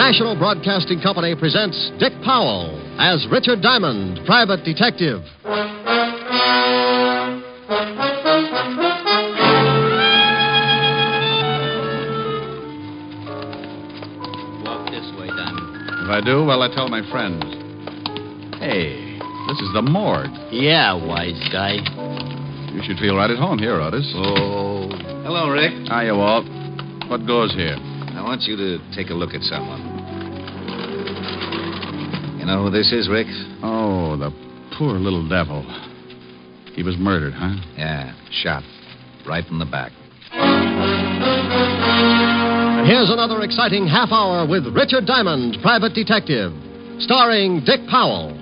National Broadcasting Company presents Dick Powell as Richard Diamond, private detective. Walk this way, Diamond. If I do, well, I tell my friends. Hey, this is the morgue. Yeah, wise guy. You should feel right at home here, Otis. Oh. Hello, Rick. Hiya, Walt. What goes here? I want you to take a look at someone. You know who this is, Rick? Oh, the poor little devil. He was murdered, huh? Yeah, shot. Right in the back. And here's another exciting half hour with Richard Diamond, private detective, starring Dick Powell.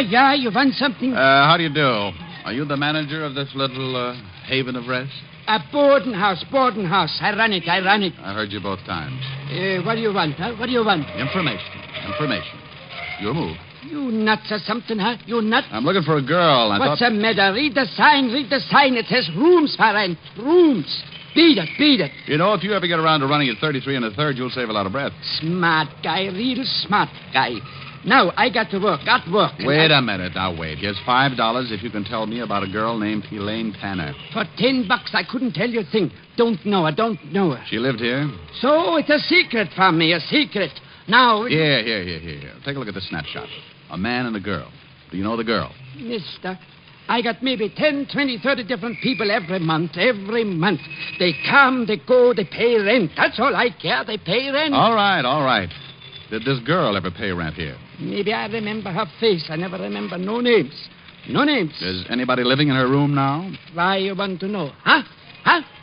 Yeah, you want something? How do you do? Are you the manager of this little haven of rest? A boarding house. I run it. I've heard you both times. What do you want, huh? What do you want? Information. Your move. You nuts or something, huh? You nuts? I'm looking for a girl. What's the matter? Read the sign. It says rooms for rent. Rooms. Beat it. You know, if you ever get around to running at 33 1/3, you'll save a lot of breath. Smart guy, real smart guy. Now, I got to work. Wait a minute. Now, wait. Here's $5 if you can tell me about a girl named Elaine Tanner. For $10, I couldn't tell you a thing. Don't know her. She lived here? So it's a secret from me, a secret. Now... Here. Take a look at the snapshot. A man and a girl. Do you know the girl? Mister, I got maybe 10, 20, 30 different people every month. They come, they go, they pay rent. That's all I care. They pay rent. All right. Did this girl ever pay rent here? Maybe I remember her face. I never remember no names. Is anybody living in her room now? Why you want to know? Huh?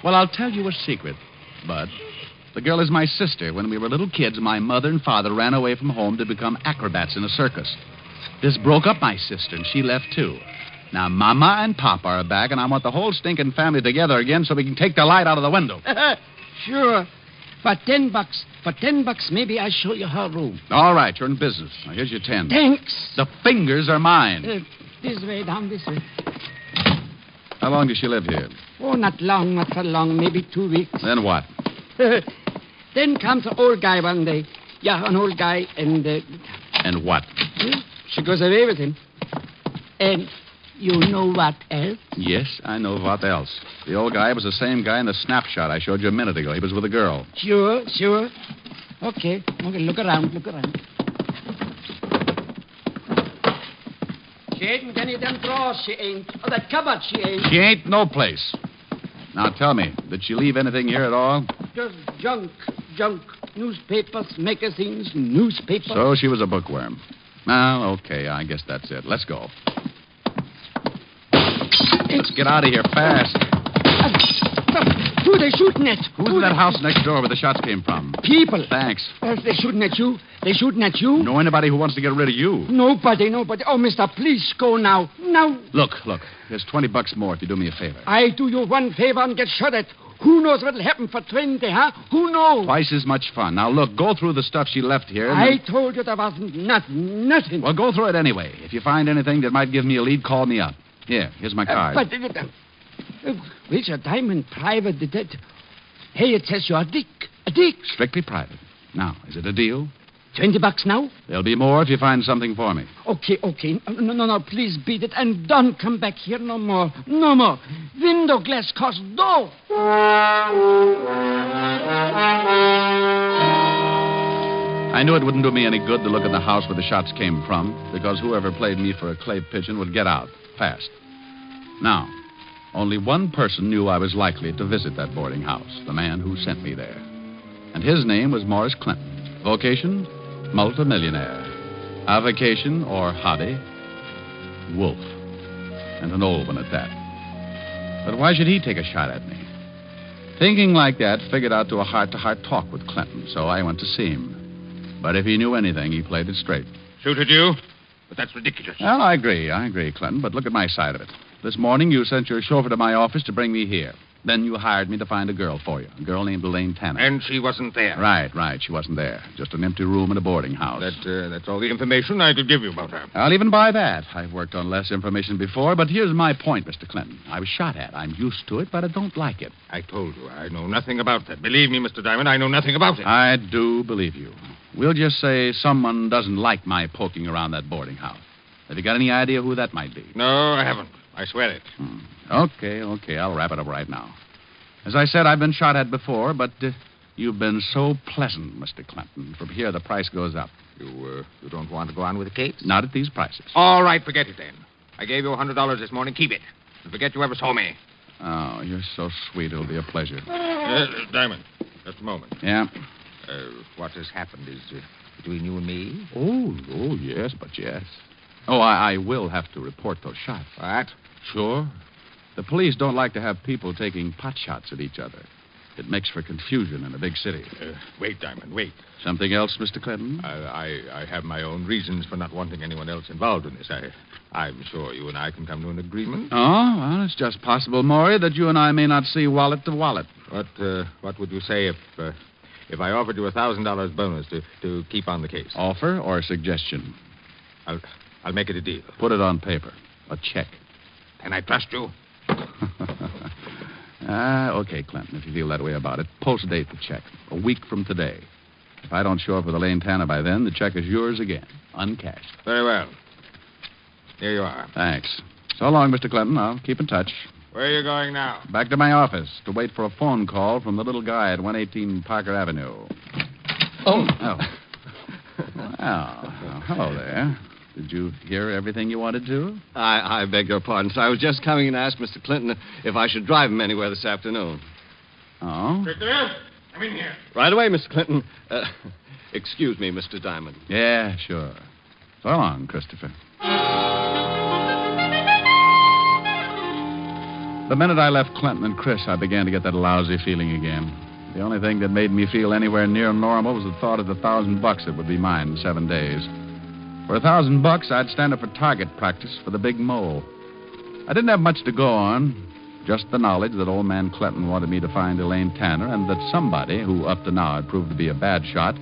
Well, I'll tell you a secret, Bud. The girl is my sister. When we were little kids, my mother and father ran away from home to become acrobats in a circus. This broke up my sister, and she left, too. Now, Mama and Papa are back, and I want the whole stinking family together again so we can take the light out of the window. Sure. For $10, maybe I'll show you her room. All right, you're in business. Now, here's your 10. Thanks. The fingers are mine. This way, down this way. How long does she live here? Oh, not so long, maybe 2 weeks. Then what? Then comes an old guy one day. Yeah, an old guy, and... And what? She goes away with him. And you know what else? Yes, I know what else. The old guy was the same guy in the snapshot I showed you a minute ago. He was with a girl. Sure. Okay, look around. She ain't any of them drawers, she ain't. Or that cupboard, she ain't. She ain't no place. Now, tell me, did she leave anything here at all? Just junk. Newspapers, magazines, newspapers. So she was a bookworm. Well, okay, I guess that's it. Let's go. Let's get out of here fast. Who are they shooting at? Who's in that house next door where the shots came from? People. Thanks. They're shooting at you. Know anybody who wants to get rid of you? Nobody. Oh, mister, please go now. Look. Here's $20 more if you do me a favor. I do you one favor and get shot at. Who knows what'll happen for 20, huh? Who knows? Twice as much fun. Now, look, go through the stuff she left here. I told you there wasn't nothing. Well, go through it anyway. If you find anything that might give me a lead, call me up. Here's my card. Richard Diamond, private detective. Hey, it says you're a Dick. Strictly private. Now, is it a deal? $20 now? There'll be more if you find something for me. Okay. No, please beat it and don't come back here no more. Window glass costs dough. I knew it wouldn't do me any good to look at the house where the shots came from, because whoever played me for a clay pigeon would get out fast. Now, only one person knew I was likely to visit that boarding house, the man who sent me there. And his name was Morris Clinton. Vocation? Multimillionaire. Avocation, or hobby? Wolf. And an old one at that. But why should he take a shot at me? Thinking like that, figured out to a heart-to-heart talk with Clinton, so I went to see him. But if he knew anything, he played it straight. Shoot at you? But that's ridiculous. Well, I agree, Clinton, but look at my side of it. This morning, you sent your chauffeur to my office to bring me here. Then you hired me to find a girl for you, a girl named Elaine Tanner. And she wasn't there. Right. She wasn't there. Just an empty room in a boarding house. That's all the information I could give you about her. I'll even buy that. I've worked on less information before, but here's my point, Mr. Clinton. I was shot at. I'm used to it, but I don't like it. I told you, I know nothing about that. Believe me, Mr. Diamond, I know nothing about it. I do believe you. We'll just say someone doesn't like my poking around that boarding house. Have you got any idea who that might be? No, I haven't. I swear it. Okay. I'll wrap it up right now. As I said, I've been shot at before, but you've been so pleasant, Mr. Clinton. From here, the price goes up. You don't want to go on with the case? Not at these prices. All right, forget it then. I gave you $100 this morning. Keep it. And forget you ever saw me. Oh, you're so sweet. It'll be a pleasure. Diamond, just a moment. Yeah? What has happened is between you and me. Oh, yes, but yes. Oh, I will have to report those shots. What? Sure. The police don't like to have people taking pot shots at each other. It makes for confusion in a big city. Wait, Diamond, wait. Something else, Mr. Clinton? I have my own reasons for not wanting anyone else involved in this. I'm sure you and I can come to an agreement. Oh, well, it's just possible, Maury, that you and I may not see wallet to wallet. What would you say if I offered you a $1,000 bonus to keep on the case? Offer or suggestion? I'll make it a deal. Put it on paper. A check. Can I trust you? Okay, Clinton, if you feel that way about it. Post date the check. A week from today. If I don't show up with Elaine Tanner by then, the check is yours again. Uncashed. Very well. Here you are. Thanks. So long, Mr. Clinton. I'll keep in touch. Where are you going now? Back to my office to wait for a phone call from the little guy at 118 Parker Avenue. Oh. Well, hello there. Did you hear everything you wanted to? I beg your pardon, sir. I was just coming in to ask Mr. Clinton if I should drive him anywhere this afternoon. Oh? Christopher, come in here. Right away, Mr. Clinton. Excuse me, Mr. Diamond. Yeah, sure. So long, Christopher. The minute I left Clinton and Chris, I began to get that lousy feeling again. The only thing that made me feel anywhere near normal was the thought of the $1,000 that would be mine in 7 days. For $1,000, I'd stand up for target practice for the big mole. I didn't have much to go on, just the knowledge that old man Clinton wanted me to find Elaine Tanner and that somebody, who up to now had proved to be a bad shot,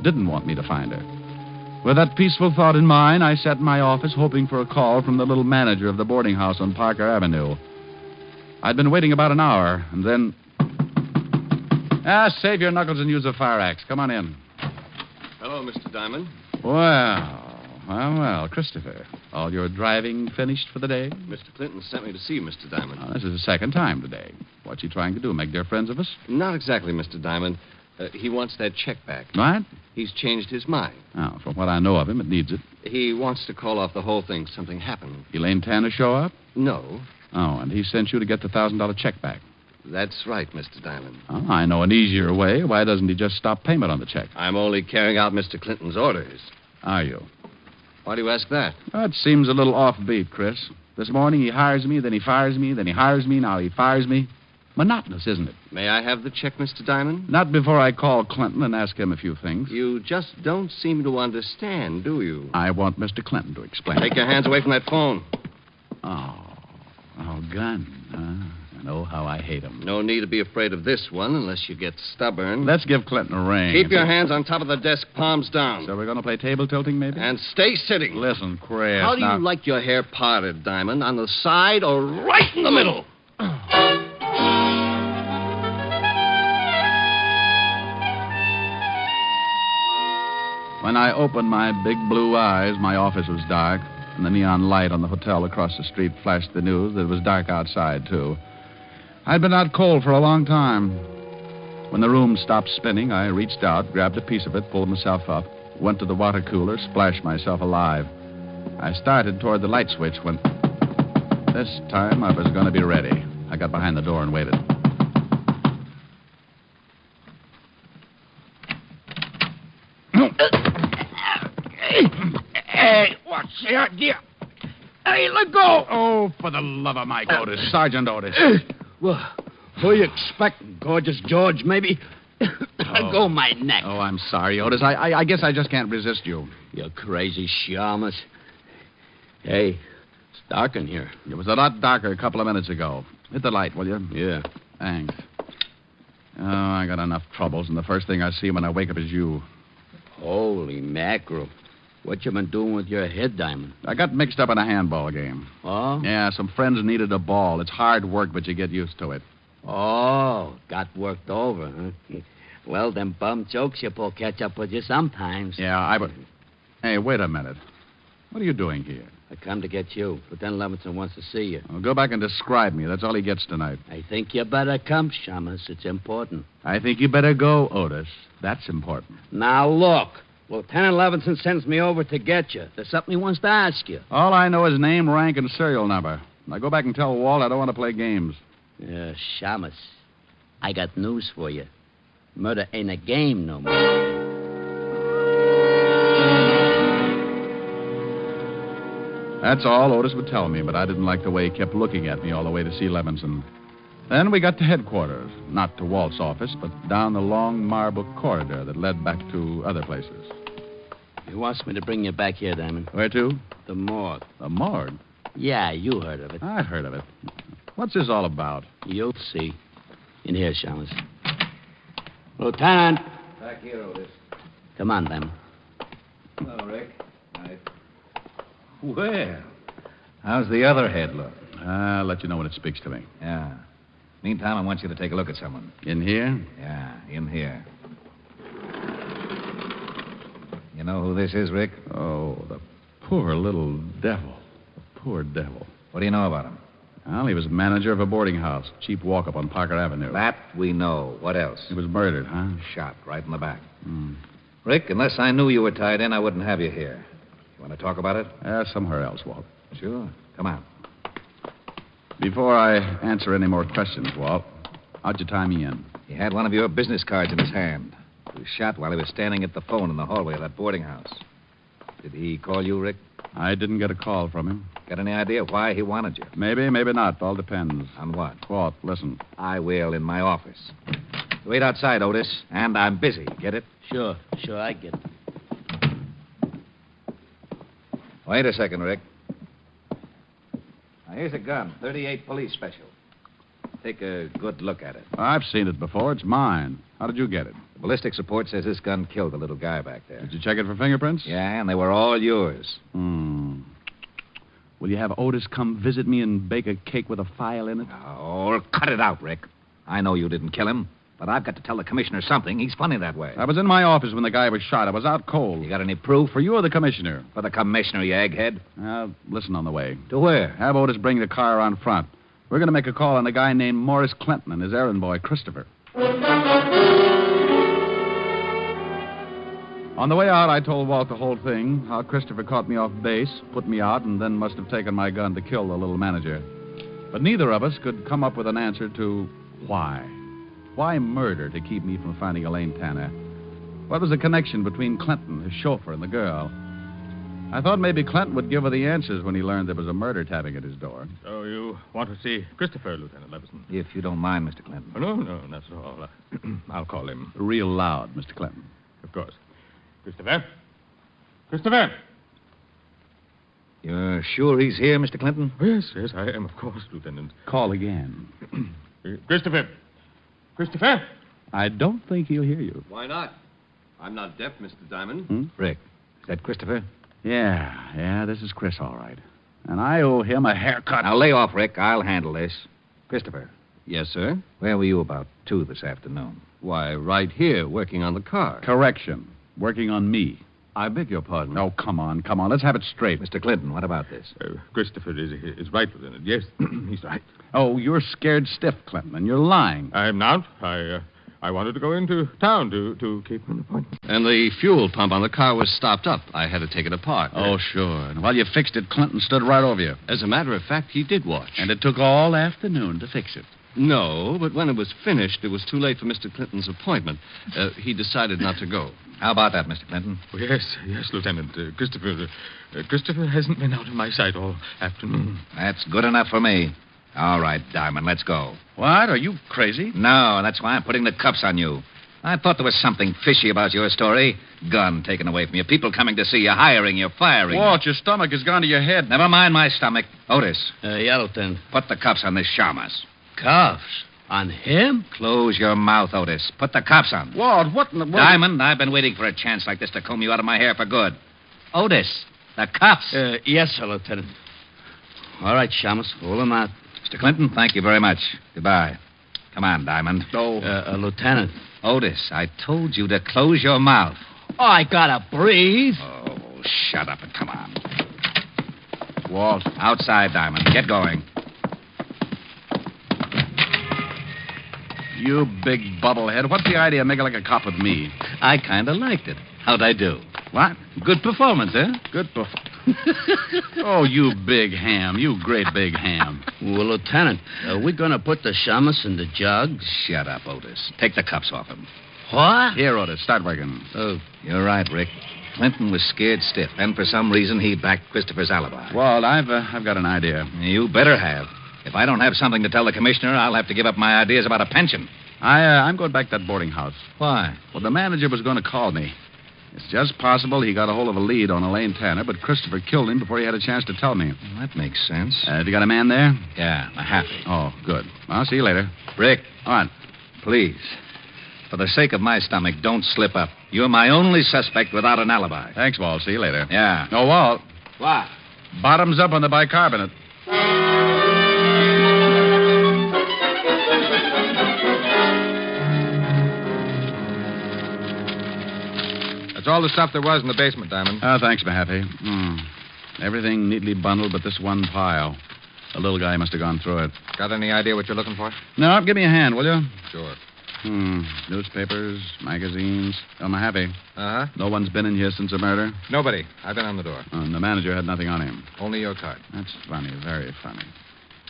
didn't want me to find her. With that peaceful thought in mind, I sat in my office hoping for a call from the little manager of the boarding house on Parker Avenue. I'd been waiting about an hour, and then... save your knuckles and use a fire axe. Come on in. Hello, Mr. Diamond. Well, Christopher. All your driving finished for the day? Mr. Clinton sent me to see you, Mr. Diamond. This is the second time today. What's he trying to do, make dear friends of us? Not exactly, Mr. Diamond. He wants that check back. What? He's changed his mind. Oh, from what I know of him, it needs it. He wants to call off the whole thing. Something happened. Elaine Tanner show up? No. Oh, and he sent you to get the $1,000 check back. That's right, Mr. Diamond. Oh, I know an easier way. Why doesn't he just stop payment on the check? I'm only carrying out Mr. Clinton's orders. Are you? Why do you ask that? It seems a little offbeat, Chris. This morning he hires me, then he fires me, then he hires me, now he fires me. Monotonous, isn't it? May I have the check, Mr. Diamond? Not before I call Clinton and ask him a few things. You just don't seem to understand, do you? I want Mr. Clinton to explain. Take your hands away from that phone. Oh, gun. I know how I hate him. No need to be afraid of this one unless you get stubborn. Let's give Clinton a ring. Keep your hands on top of the desk, palms down. So we're going to play table tilting, maybe? And stay sitting. Listen, Chris. How do you like your hair parted, Diamond? On the side or right in the middle? When I opened my big blue eyes, my office was dark, and the neon light on the hotel across the street flashed the news that it was dark outside, too. I'd been out cold for a long time. When the room stopped spinning, I reached out, grabbed a piece of it, pulled myself up, went to the water cooler, splashed myself alive. I started toward the light switch when... This time I was going to be ready. I got behind the door and waited. Hey, what's the idea? Hey, let go! Oh, for the love of Mike Otis. Sergeant Otis. Well, who you expect? Gorgeous George, maybe? Go my neck. Oh, I'm sorry, Otis. I guess I just can't resist you. You crazy shamus. Hey, It's dark in here. It was a lot darker a couple of minutes ago. Hit the light, will you? Yeah. Thanks. Oh, I got enough troubles, and the first thing I see when I wake up is you. Holy mackerel. What you been doing with your head, Diamond? I got mixed up in a handball game. Oh? Yeah, some friends needed a ball. It's hard work, but you get used to it. Oh, got worked over, huh? Well, them bum jokes you pull catch up with you sometimes. Yeah, Hey, wait a minute. What are you doing here? I come to get you. Lieutenant Levinson wants to see you. Well, go back and describe me. That's all he gets tonight. I think you better come, Shamus. It's important. I think you better go, Otis. That's important. Now, look. Lieutenant Levinson sends me over to get you. There's something he wants to ask you. All I know is name, rank, and serial number. Now go back and tell Walt I don't want to play games. Shamus, I got news for you. Murder ain't a game no more. That's all Otis would tell me, but I didn't like the way he kept looking at me all the way to see Levinson. Then we got to headquarters, not to Walt's office, but down the long marble corridor that led back to other places. He wants me to bring you back here, Diamond. Where to? The morgue. The morgue? Yeah, you heard of it. I heard of it. What's this all about? You'll see. In here, Shamus. Lieutenant. Back here, Otis. Come on, Diamond. Hello, Rick. Well, how's the other head look? I'll let you know when it speaks to me. Yeah. Meantime, I want you to take a look at someone. In here? Yeah, in here. You know who this is, Rick? Oh, the poor little devil. The poor devil. What do you know about him? Well, he was manager of a boarding house, cheap walk-up on Parker Avenue. That we know. What else? He was murdered, huh? Shot right in the back. Rick, unless I knew you were tied in, I wouldn't have you here. You want to talk about it? Somewhere else, Walt. Sure. Come on. Before I answer any more questions, Walt, how'd you tie me in? He had one of your business cards in his hand. He was shot while he was standing at the phone in the hallway of that boarding house. Did he call you, Rick? I didn't get a call from him. Got any idea why he wanted you? Maybe, maybe not. All depends. On what? Walt, listen. I will in my office. Wait outside, Otis, and I'm busy. Get it? Sure, I get it. Wait a second, Rick. Now, here's a gun, 38 police special. Take a good look at it. I've seen it before. It's mine. How did you get it? The ballistics report says this gun killed the little guy back there. Did you check it for fingerprints? Yeah, and they were all yours. Will you have Otis come visit me and bake a cake with a file in it? Oh, cut it out, Rick. I know you didn't kill him, but I've got to tell the commissioner something. He's funny that way. I was in my office when the guy was shot. I was out cold. You got any proof? For you or the commissioner? For the commissioner, you egghead. Listen on the way. To where? Have Otis bring the car around front. We're going to make a call on a guy named Morris Clinton and his errand boy, Christopher. On the way out, I told Walt the whole thing, how Christopher caught me off base, put me out, and then must have taken my gun to kill the little manager. But neither of us could come up with an answer to why. Why murder to keep me from finding Elaine Tanner? What was the connection between Clinton, his chauffeur, and the girl? I thought maybe Clinton would give her the answers when he learned there was a murder tapping at his door. So you want to see Christopher, Lieutenant Levinson? If you don't mind, Mr. Clinton. Oh, no, not at all. I'll call him. Real loud, Mr. Clinton. Of course. Christopher? Christopher! You're sure he's here, Mr. Clinton? Oh, yes, I am, of course, Lieutenant. Call again. Christopher! Christopher! I don't think he'll hear you. Why not? I'm not deaf, Mr. Diamond. Rick, is that Christopher? Yeah, this is Chris, all right. And I owe him a haircut. Now, lay off, Rick. I'll handle this. Christopher, Yes, sir. where were you about 2 this afternoon? Why, right here, working on the car. Correction. Working on me. I beg your pardon. Oh, come on. Let's have it straight. Mr. Clinton, what about this? Christopher is right, Lieutenant. Yes, he's right. Oh, you're scared stiff, Clinton, and you're lying. I'm not. I wanted to go into town to keep an appointment. And the fuel pump on the car was stopped up. I had to take it apart. Oh, sure. And while you fixed it, Clinton stood right over you. As a matter of fact, he did watch. And it took all afternoon to fix it. No, but when it was finished, it was too late for Mr. Clinton's appointment. He decided not to go. How about that, Mr. Clinton? Oh, yes, Lieutenant. Christopher hasn't been out of my sight all afternoon. That's good enough for me. All right, Diamond, let's go. What? Are you crazy? No, that's why I'm putting the cuffs on you. I thought there was something fishy about your story. Gun taken away from you, people coming to see you, hiring you, firing Walt, your stomach has gone to your head. Never mind my stomach. Otis, Yeah, Lieutenant. put the cuffs on this shamus. Cuffs? On him? Close your mouth, Otis. Put the cuffs on. Walt, what in the world? Diamond, I've been waiting for a chance like this to comb you out of my hair for good. Otis, the cuffs. Yes, sir, Lieutenant. All right, Shamus, hold him out. Mr. Clinton, thank you very much. Goodbye. Come on, Diamond. Oh. Lieutenant. Otis, I told you to close your mouth. Oh, I gotta breathe. Oh, shut up and come on. Walt. Outside, Diamond. Get going. You big bubblehead. What's the idea of making like a cop with me? I kind of liked it. How'd I do? What? Good performance, eh? Good Oh, you big ham. You great big ham. Well, Lieutenant, are we gonna put the Shamus in the jug? Shut up, Otis. Take the cuffs off him. What? Here, Otis, start working. Oh, You're right, Rick. Clinton was scared stiff, and for some reason he backed Christopher's alibi. Walt, I've got an idea. You better have. If I don't have something to tell the commissioner, I'll have to give up my ideas about a pension. I'm going back to that boarding house. Why? Well, the manager was going to call me. It's just possible he got a hold of a lead on Elaine Tanner, but Christopher killed him before he had a chance to tell me. Well, that makes sense. Have you got a man there? Yeah, a happy. Oh, good. I'll see you later. Rick, All right. please. For the sake of my stomach, don't slip up. You're my only suspect without an alibi. Thanks, Walt. See you later. Yeah. Oh, Walt. what? Bottoms up on the bicarbonate. That's all the stuff there was in the basement, Diamond. Oh, thanks, my happy. Everything neatly bundled but this one pile. The little guy must have gone through it. Got any idea what you're looking for? No, give me a hand, will you? Sure. Newspapers, magazines. Oh, my happy. Uh-huh. No one's been in here since the murder? Nobody. I've been on the door. And the manager had nothing on him. Only your card. That's funny, very funny.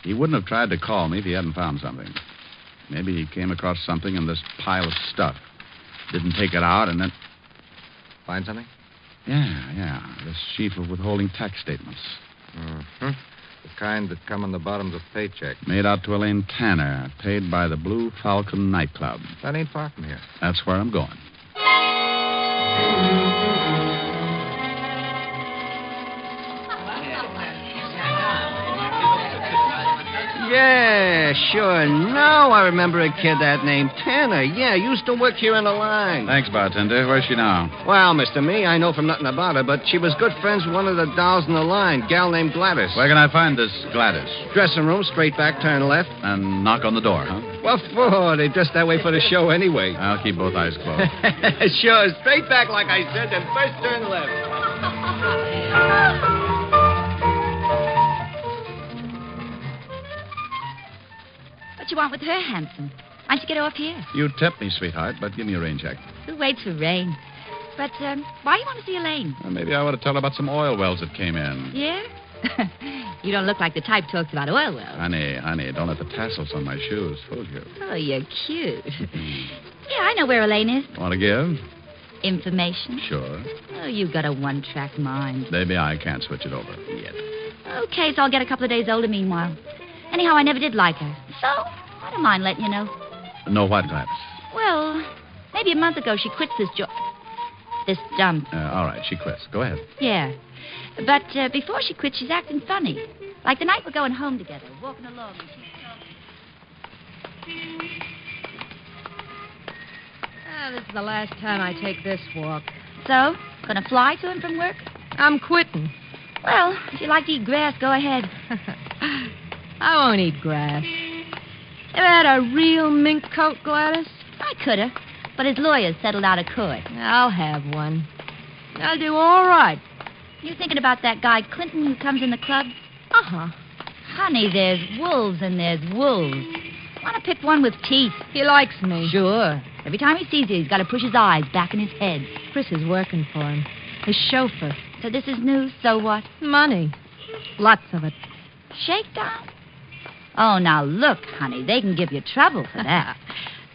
He wouldn't have tried to call me if he hadn't found something. Maybe he came across something in this pile of stuff. Didn't take it out and then... Find something? Yeah. This sheaf of withholding tax statements. Mm-hmm. The kind that come on the bottoms of paychecks. Made out to Elaine Tanner, paid by the Blue Falcon nightclub. That ain't far from here. That's where I'm going. Yeah, sure. Now I remember a kid that named Tanner. Yeah, used to work here in the line. Thanks, bartender. Where's she now? Well, Mr. Me, I know from nothing about her, but she was good friends with one of the dolls in the line, gal named Gladys. Where can I find this Gladys? Dressing room, straight back, turn left. And knock on the door, huh? What for? They dressed that way for the show anyway. I'll keep both eyes closed. Sure, straight back like I said, then first turn left. What you want with her, handsome? Why don't you get off here? You tip me, sweetheart, but give me a rain check. Who waits for rain? But, why you want to see Elaine? Well, maybe I ought to tell her about some oil wells that came in. Yeah? You don't look like the type talks about oil wells. Honey, don't let the tassels on my shoes fool you. Oh, you're cute. Yeah, I know where Elaine is. Want to give? Information? Sure. Oh, you've got a one-track mind. Maybe I can't switch it over yet. Okay, so I'll get a couple of days older meanwhile. Anyhow, I never did like her. So, I don't mind letting you know. No what, Gladys? Well, maybe a month ago she quit this job. This dump. All right, she quits. Go ahead. Yeah. But before she quit, she's acting funny. Like the night we're going home together, walking along, and she's talking. This is the last time I take this walk. So, gonna fly to him from work? I'm quitting. Well, if you like to eat grass, go ahead. I won't eat grass. Ever had a real mink coat, Gladys? I coulda, but his lawyers settled out of court. I'll have one. I'll do all right. You thinking about that guy Clinton who comes in the club? Uh-huh. Honey, there's wolves and there's wolves. Want to pick one with teeth? He likes me. Sure. Every time he sees you, he's got to push his eyes back in his head. Chris is working for him. His chauffeur. So this is news, so what? Money. Lots of it. Shakedown? Oh, now look, honey, they can give you trouble for that.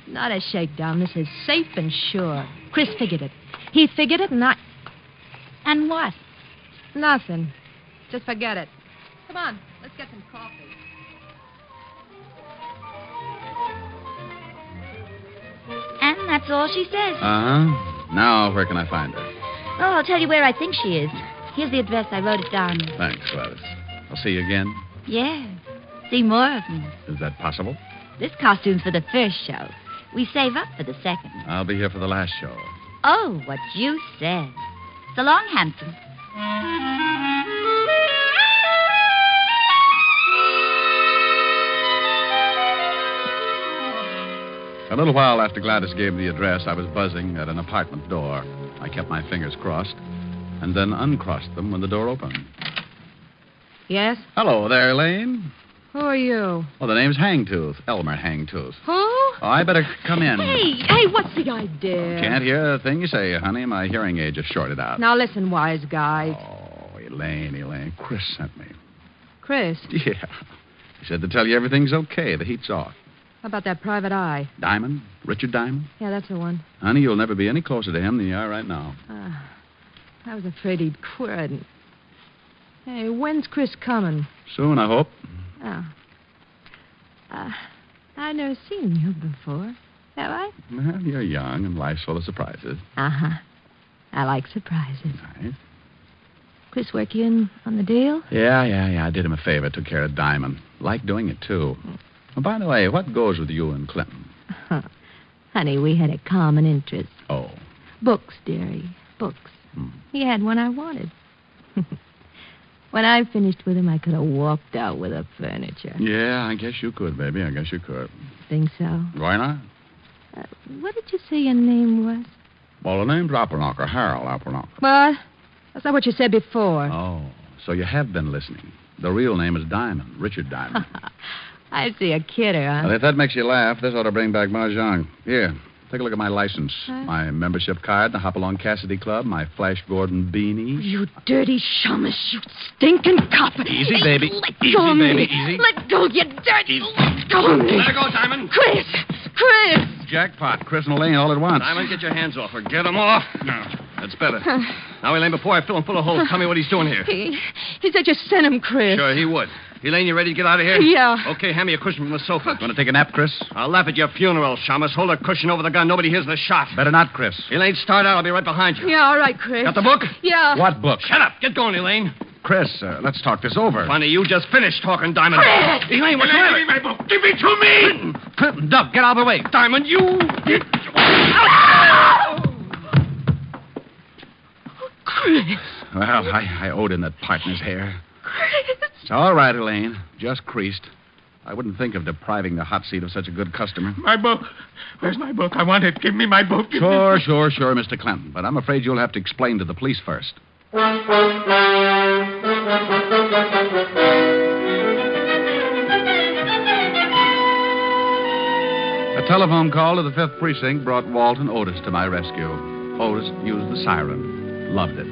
Not a shakedown. This is safe and sure. Chris figured it. He figured it, and I... And what? Nothing. Just forget it. Come on, let's get some coffee. And that That's all she says. Uh-huh. Now, where can I find her? Oh, I'll tell you where I think she is. Here's the address. I wrote it down. Thanks, Gladys. I'll see you again. Yeah. See more of me. Is that possible? This costume's for the first show. We save up for the second. I'll be here for the last show. Oh, what you said. So long, handsome. A little while after Gladys gave me the address, I was buzzing at an apartment door. I kept my fingers crossed and then uncrossed them when the door opened. Yes? Hello there, Elaine. Who are you? Well, the name's Hangtooth. Elmer Hangtooth. Who? Oh, I better come in. Hey, what's the idea? Can't hear a thing you say, honey. My hearing aid just shorted out. Now listen, wise guy. Oh, Elaine. Chris sent me. Chris, Yeah. He said to tell you everything's okay. The heat's off. how about that private eye? Diamond? Richard Diamond? Yeah, that's the one. Honey, you'll never be any closer to him than you are right now. I was afraid he'd quit. Hey, when's Chris coming? Soon, I hope. Oh. I've never seen you before. Have I? Well, you're young and life's full of surprises. Uh-huh. I like surprises. Nice. Chris work you in on the deal? Yeah. I did him a favor. Took care of Diamond. Like doing it, too. Oh, by the way, what goes with you and Clinton? Honey, we had a common interest. Oh. Books, dearie. Books. He had one I wanted. When I finished with him, I could have walked out with the furniture. Yeah, I guess you could, baby. I guess you could. Think so? Why not? What did you say your name was? Well, the name's Applenknocker, Harold Applenknocker. What? That's not what you said before. Oh, so you have been listening. The real name is Diamond, Richard Diamond. I see a kidder, huh? Well, if that makes you laugh, this ought to bring back Mahjong. Here, take a look at my license. Huh? My membership card, the Hopalong Cassidy Club, my Flash Gordon beanie. You dirty shamus, you stinking cop. Easy, baby. Let Easy, go of me. baby, easy. Let go, you dirty. Let go of me. Let her go, Diamond. Chris! Jackpot, Chris and Elaine all at once. Diamond, get your hands off her. Get them off. No, that's better. Now, Elaine, before I fill him full of holes, tell me what he's doing here. He said you sent him, Chris. Sure, he would. Elaine, you ready to get out of here? Yeah. Okay, hand me a cushion from the sofa. Want to take a nap, Chris? I'll laugh at your funeral, Shamus. Hold a cushion over the gun. Nobody hears the shot. Better not, Chris. Elaine, start out. I'll be right behind you. Yeah, all right, Chris. Got the book? Yeah. What book? Shut up. Get going, Elaine. Chris, let's talk this over. Funny, you just finished talking, Diamond. Chris! Elaine, what's the matter? Give me my book. Give it to me. Clinton, Duck, get out of the way. Diamond, you... Chris. Well, I owed him that partner's hair. Chris. It's all right, Elaine. Just creased. I wouldn't think of depriving the hot seat of such a good customer. My book. Where's my book? I want it. Give me my book. Sure, Mr. Clinton. But I'm afraid you'll have to explain to the police first. A telephone call to the 5th Precinct brought Walt and Otis to my rescue. Otis used the siren. Loved it.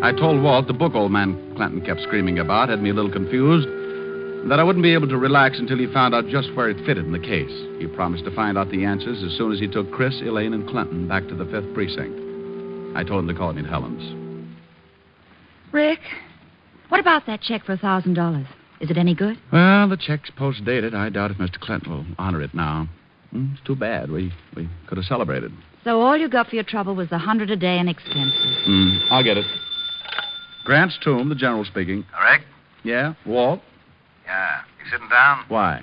I told Walt the book old man Clinton kept screaming about had me a little confused, and that I wouldn't be able to relax until he found out just where it fitted in the case. He promised to find out the answers as soon as he took Chris, Elaine, and Clinton back to the 5th Precinct. I told him to call me at Helen's. Rick, what about that check for $1,000? Is it any good? Well, the check's post-dated. I doubt if Mr. Clinton will honor it now. It's too bad. We could have celebrated. So all you got for your trouble was $100 a day in expenses. I'll get it. Grant's Tomb, the general speaking. Rick? Yeah? Walt? Yeah. You sitting down? Why?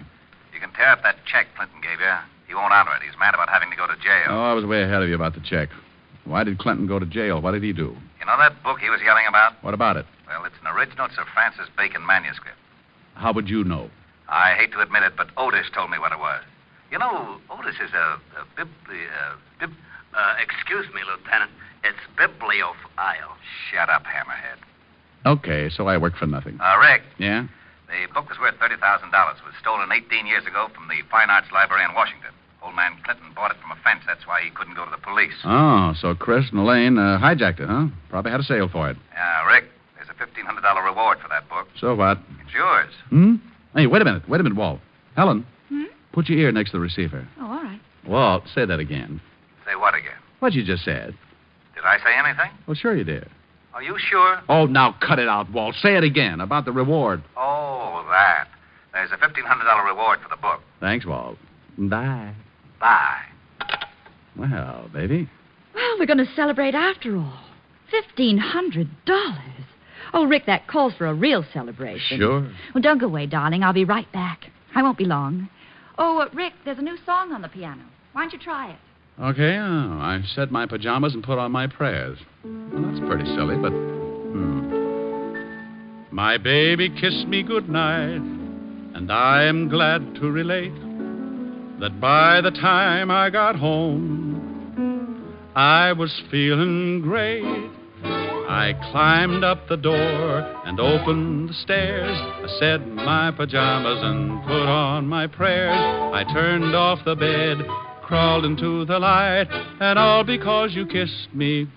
You can tear up that check Clinton gave you. He won't honor it. He's mad about having to go to jail. Oh, I was way ahead of you about the check. Why did Clinton go to jail? What did he do? You know that book he was yelling about? What about it? Well, it's an original Sir Francis Bacon manuscript. How would you know? I hate to admit it, but Otis told me what it was. You know, Otis is excuse me, Lieutenant. It's bibliophile. Shut up, hammerhead. Okay, so I work for nothing. Rick. Yeah? The book was worth $30,000. It was stolen 18 years ago from the Fine Arts Library in Washington. Old man Clinton bought it from a fence. That's why he couldn't go to the police. Oh, so Chris and Elaine hijacked it, huh? Probably had a sale for it. Yeah, Rick, there's a $1,500 reward for that book. So what? It's yours. Hey, wait a minute, Walt. Helen, put your ear next to the receiver. Oh, all right. Walt, say that again. Say what again? What you just said. Did I say anything? Well, sure you did. Are you sure? Oh, now cut it out, Walt. Say it again about the reward. Oh, that. There's a $1,500 reward for the book. Thanks, Walt. Bye. Bye. Well, baby. Well, we're going to celebrate after all. $1,500. Oh, Rick, that calls for a real celebration. Sure. Well, don't go away, darling. I'll be right back. I won't be long. Oh, Rick, there's a new song on the piano. Why don't you try it? Okay, I set my pajamas and put on my prayers. Well, that's pretty silly, but... My baby kissed me goodnight, and I am glad to relate that by the time I got home, I was feeling great. I climbed up the door and opened the stairs. I said my pajamas and put on my prayers. I turned off the bed, crawled into the light, and all because you kissed me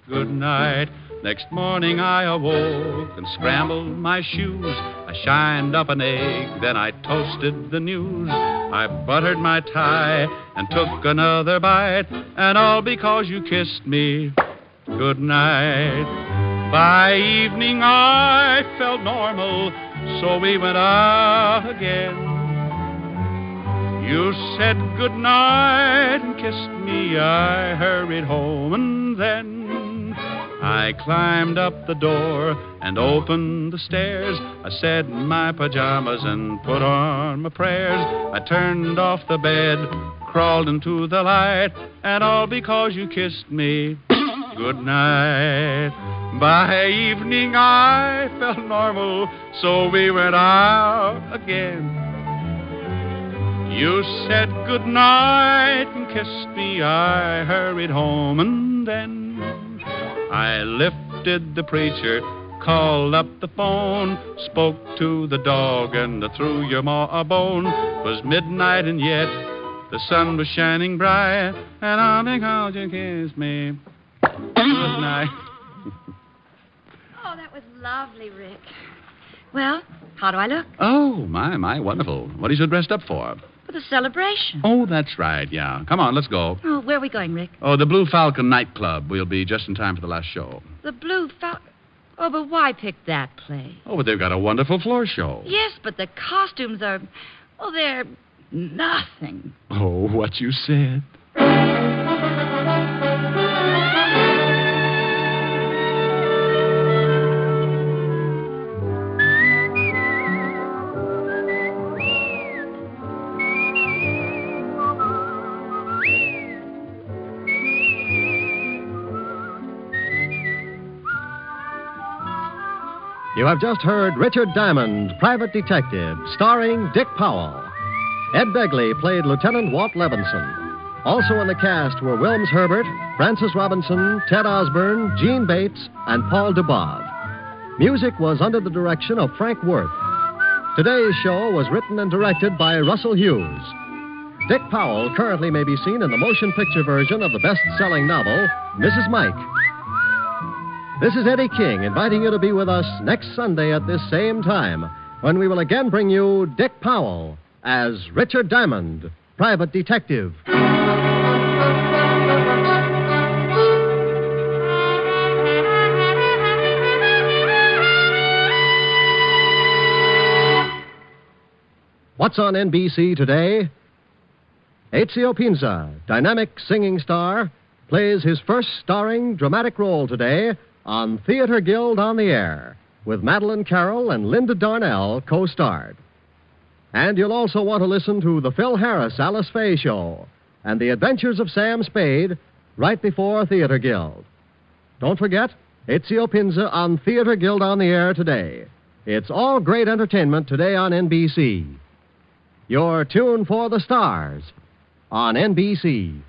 goodnight. Next morning I awoke and scrambled my shoes. I shined up an egg, then I toasted the news. I buttered my tie and took another bite, and all because you kissed me goodnight. By evening I felt normal, so we went out again. You said goodnight and kissed me. I hurried home, and then I climbed up the door and opened the stairs. I said my pajamas and put on my prayers. I turned off the bed, crawled into the light, and all because you kissed me goodnight. By evening I felt normal, so we went out again. You said goodnight and kissed me. I hurried home, and then I lifted the preacher, called up the phone, spoke to the dog, and threw your ma a bone. 'Twas midnight, and yet the sun was shining bright, and all because you kissed me good night. Oh, that was lovely, Rick. Well, how do I look? Oh, my, wonderful. What are you so dressed up for? For the celebration. Oh, that's right, yeah. Come on, let's go. Oh, where are we going, Rick? Oh, the Blue Falcon nightclub. We'll be just in time for the last show. The Blue Falcon. Oh, but why pick that place? Oh, but they've got a wonderful floor show. Yes, but the costumes are... Oh, they're nothing. Oh, what you said. You have just heard Richard Diamond, Private Detective, starring Dick Powell. Ed Begley played Lieutenant Walt Levinson. Also in the cast were Wilms Herbert, Francis Robinson, Ted Osborne, Gene Bates, and Paul Dubov. Music was under the direction of Frank Worth. Today's show was written and directed by Russell Hughes. Dick Powell currently may be seen in the motion picture version of the best-selling novel, Mrs. Mike. This is Eddie King inviting you to be with us next Sunday at this same time when we will again bring you Dick Powell as Richard Diamond, Private Detective. What's on NBC today? Ezio Pinza, dynamic singing star, plays his first starring dramatic role today on Theatre Guild on the Air, with Madeline Carroll and Linda Darnell co-starred. And you'll also want to listen to the Phil Harris Alice Faye Show and the Adventures of Sam Spade right before Theatre Guild. Don't forget, Ezio Pinza on Theatre Guild on the Air today. It's all great entertainment today on NBC. Your tune for the stars on NBC.